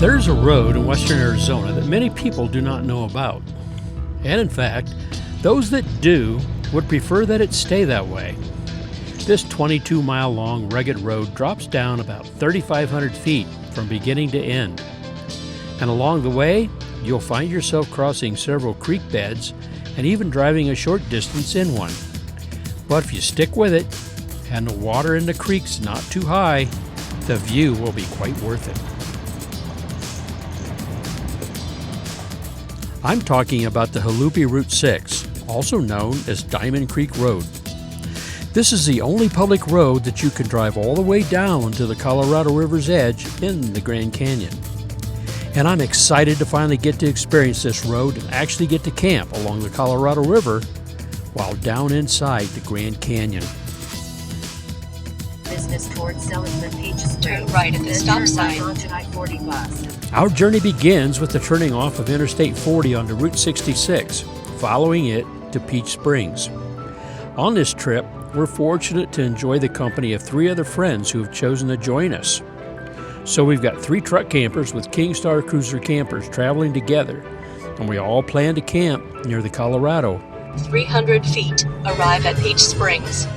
There's a road in western Arizona that many people do not know about. And in fact, those that do would prefer that it stay that way. This 22-mile long rugged road drops down about 3,500 feet from beginning to end. And along the way, you'll find yourself crossing several creek beds and even driving a short distance in one. But if you stick with it, and the water in the creek's not too high, the view will be quite worth it. I'm talking about the Jalupy Route 6, also known as Diamond Creek Road. This is the only public road that you can drive all the way down to the Colorado River's edge in the Grand Canyon. And I'm excited to finally get to experience this road and actually get to camp along the Colorado River while down inside the Grand Canyon. Business towards Seligman Peaches. Turn right at the stop sign. Onto I-40 bus. Our journey begins with the turning off of Interstate 40 onto Route 66, following it to Peach Springs. On this trip, we're fortunate to enjoy the company of 3 other friends who have chosen to join us. So we've got 3 truck campers with Kingstar cruiser campers traveling together, and we all plan to camp near the Colorado. 300 feet. Arrive at Peach Springs.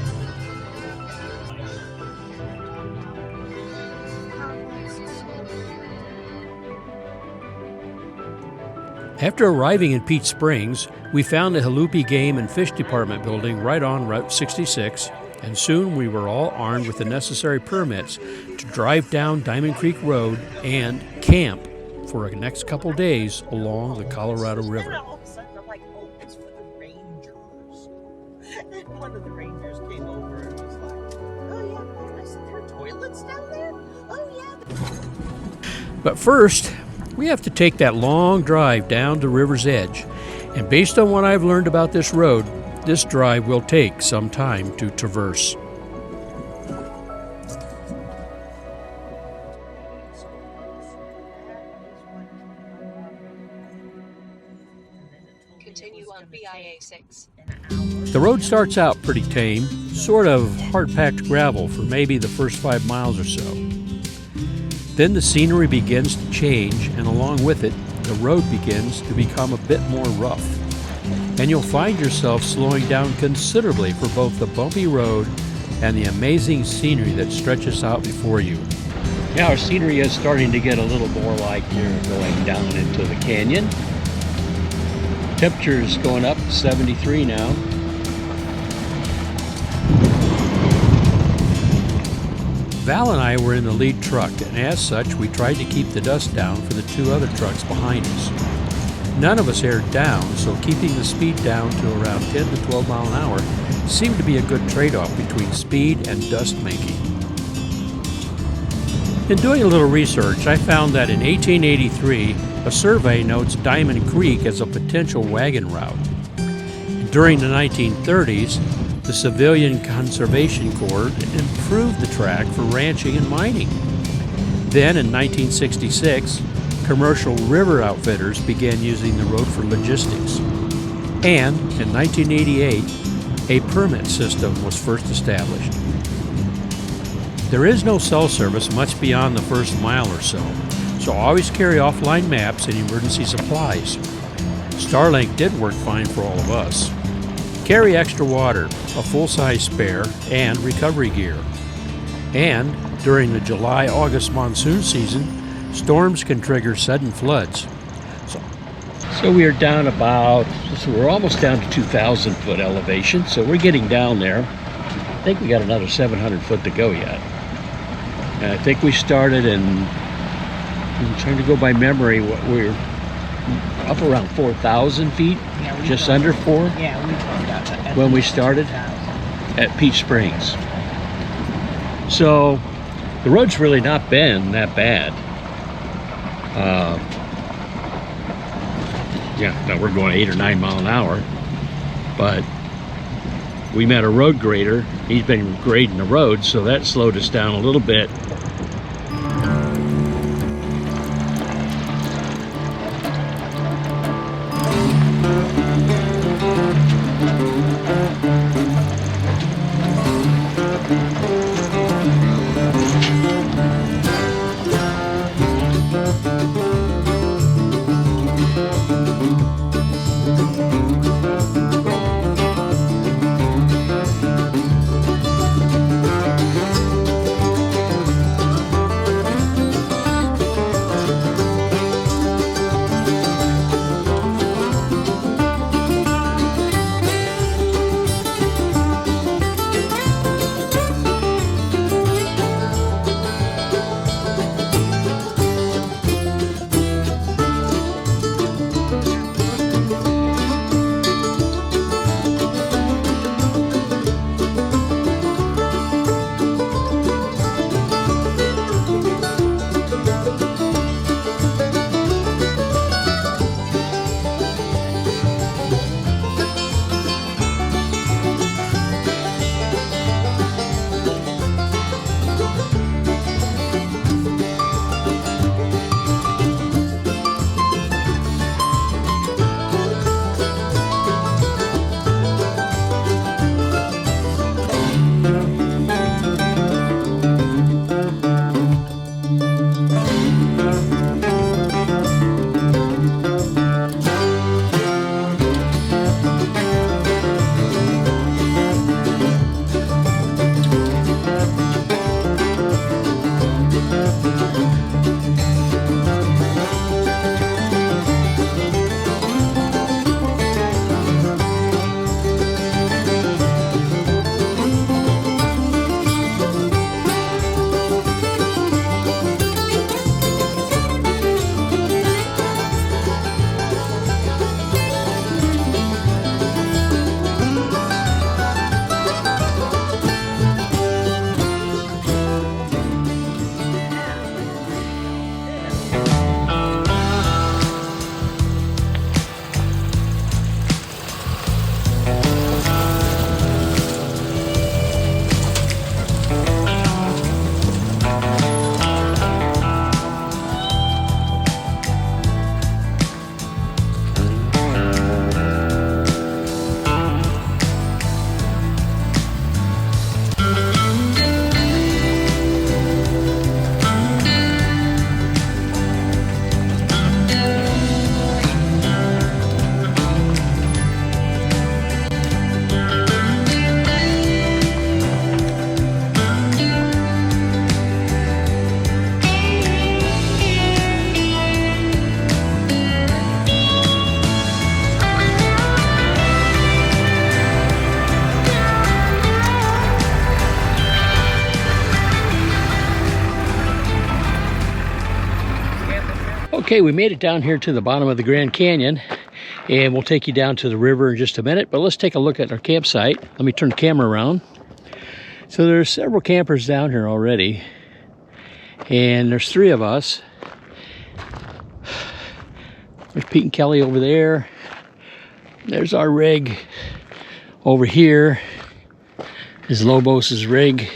After arriving in Peach Springs, we found the Jalupy Game and Fish Department building right on Route 66, and soon we were all armed with the necessary permits to drive down Diamond Creek Road and camp for the next couple days along the Colorado River. All of a sudden, I'm like, oh, it's for the Rangers. And one of the Rangers came over and was like, oh, yeah, I said, there are toilets down there? Oh, yeah. But first, we have to take that long drive down to River's Edge, and based on what I've learned about this road, this drive will take some time to traverse. Continue on BIA 6. The road starts out pretty tame, sort of hard-packed gravel for maybe the first 5 miles or so. Then the scenery begins to change, and along with it, the road begins to become a bit more rough. And you'll find yourself slowing down considerably for both the bumpy road and the amazing scenery that stretches out before you. Now our scenery is starting to get a little more like you're going down into the canyon. Temperature is going up to 73 now. Val and I were in the lead truck, and as such, we tried to keep the dust down for the 2 other trucks behind us. None of us aired down, so keeping the speed down to around 10 to 12 mile an hour seemed to be a good trade-off between speed and dust making. In doing a little research, I found that in 1883, a survey notes Diamond Creek as a potential wagon route. During the 1930s, the Civilian Conservation Corps improved the track for ranching and mining. Then in 1966, commercial river outfitters began using the road for logistics. And in 1988, a permit system was first established. There is no cell service much beyond the first mile or so always carry offline maps and emergency supplies. Starlink did work fine for all of us. Carry extra water, a full-size spare, and recovery gear. And during the July-August monsoon season, storms can trigger sudden floods. So we are down we're almost down to 2,000 foot elevation, so we're getting down there. I think we got another 700 foot to go yet. And I think we started I'm trying to go by memory, we're up around 4,000 feet, just under 4. Yeah, we found out when we started at Peach Springs. So the road's really not been that bad. Now we're going 8 or 9 mile an hour, but we met a road grader. He's been grading the road, so that slowed us down a little bit. Okay, we made it down here to the bottom of the Grand Canyon, and we'll take you down to the river in just a minute, but let's take a look at our campsite. Let me turn the camera around. So there's several campers down here already, and there's 3 of us. There's Pete and Kelly over there. There's our rig over here. Is Lobos's rig.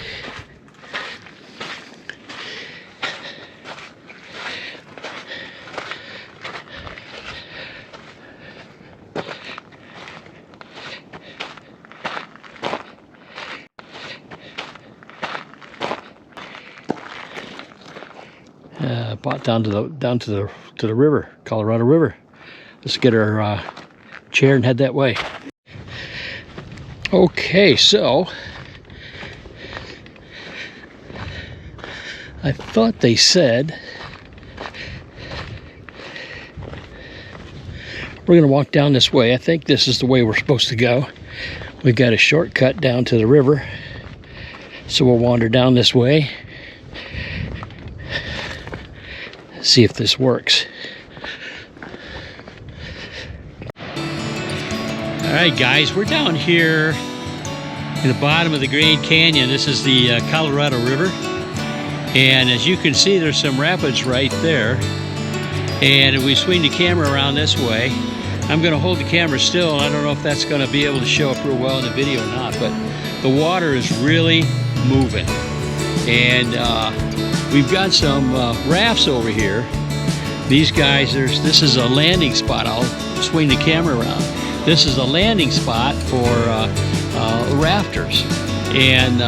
Bought down to the river, Colorado River. Let's get our chair and head that way. Okay, so I thought they said we're going to walk down this way. I think this is the way we're supposed to go. We've got a shortcut down to the river, so we'll wander down this way. See if this works. All right, guys, we're down here in the bottom of the Grand Canyon. This is the Colorado River, and as you can see, there's some rapids right there. And if we swing the camera around this way, I'm going to hold the camera still, and I don't know if that's going to be able to show up real well in the video or not, but the water is really moving. And we've got some rafts over here. These guys, this is a landing spot. I'll swing the camera around. This is a landing spot for rafters. And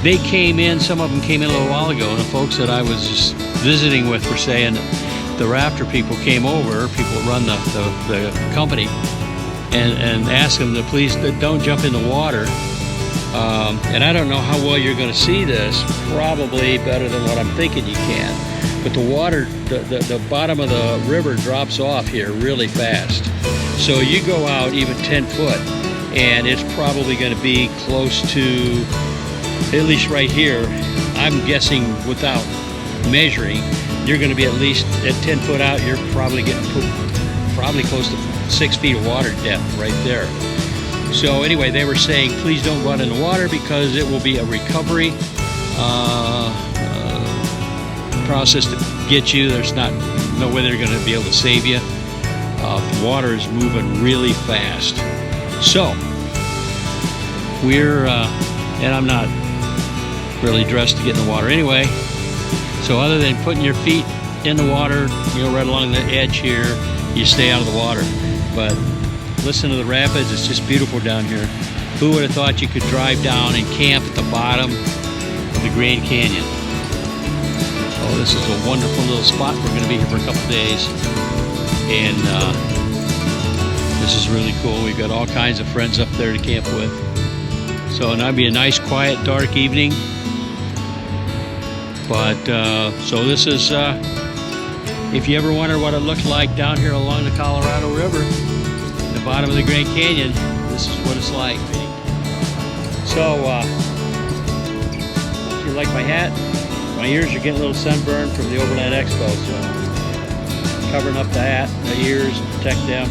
they came in, some of them came in a little while ago, and the folks that I was just visiting with were saying the rafter people came over, people that run the company, and asked them to please don't jump in the water. And I don't know how well you're going to see this, probably better than what I'm thinking you can. But the water, the bottom of the river drops off here really fast. So you go out even 10 foot, and it's probably going to be close to, at least right here, I'm guessing without measuring, you're going to be at least at 10 foot out, you're probably getting probably close to 6 feet of water depth right there. So anyway, they were saying, please don't go out in the water because it will be a recovery process to get you. There's no way they're going to be able to save you. The water is moving really fast. So we're, and I'm not really dressed to get in the water anyway. So other than putting your feet in the water, right along the edge here, you stay out of the water. But listen to the rapids, it's just beautiful down here. Who would have thought you could drive down and camp at the bottom of the Grand Canyon? Oh, this is a wonderful little spot. We're going to be here for a couple days. And this is really cool. We've got all kinds of friends up there to camp with. So it'll be a nice, quiet, dark evening. But, so this is, if you ever wonder what it looked like down here along the Colorado River, the bottom of the Grand Canyon, this is what it's like. So, if you like my hat, my ears are getting a little sunburned from the Overland Expo, so covering up the hat, the ears, protect them.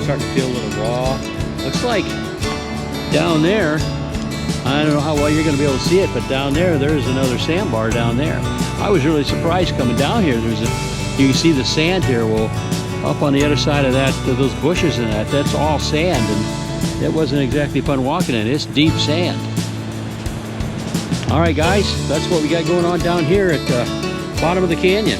Starting to feel a little raw. Looks like down there, I don't know how well you're going to be able to see it, but down there's another sandbar down there. I was really surprised coming down here. You can see the sand here. Well, up on the other side of those bushes and that's all sand, and it wasn't exactly fun walking in. It's deep sand. All right, guys, that's what we got going on down here at the bottom of the canyon.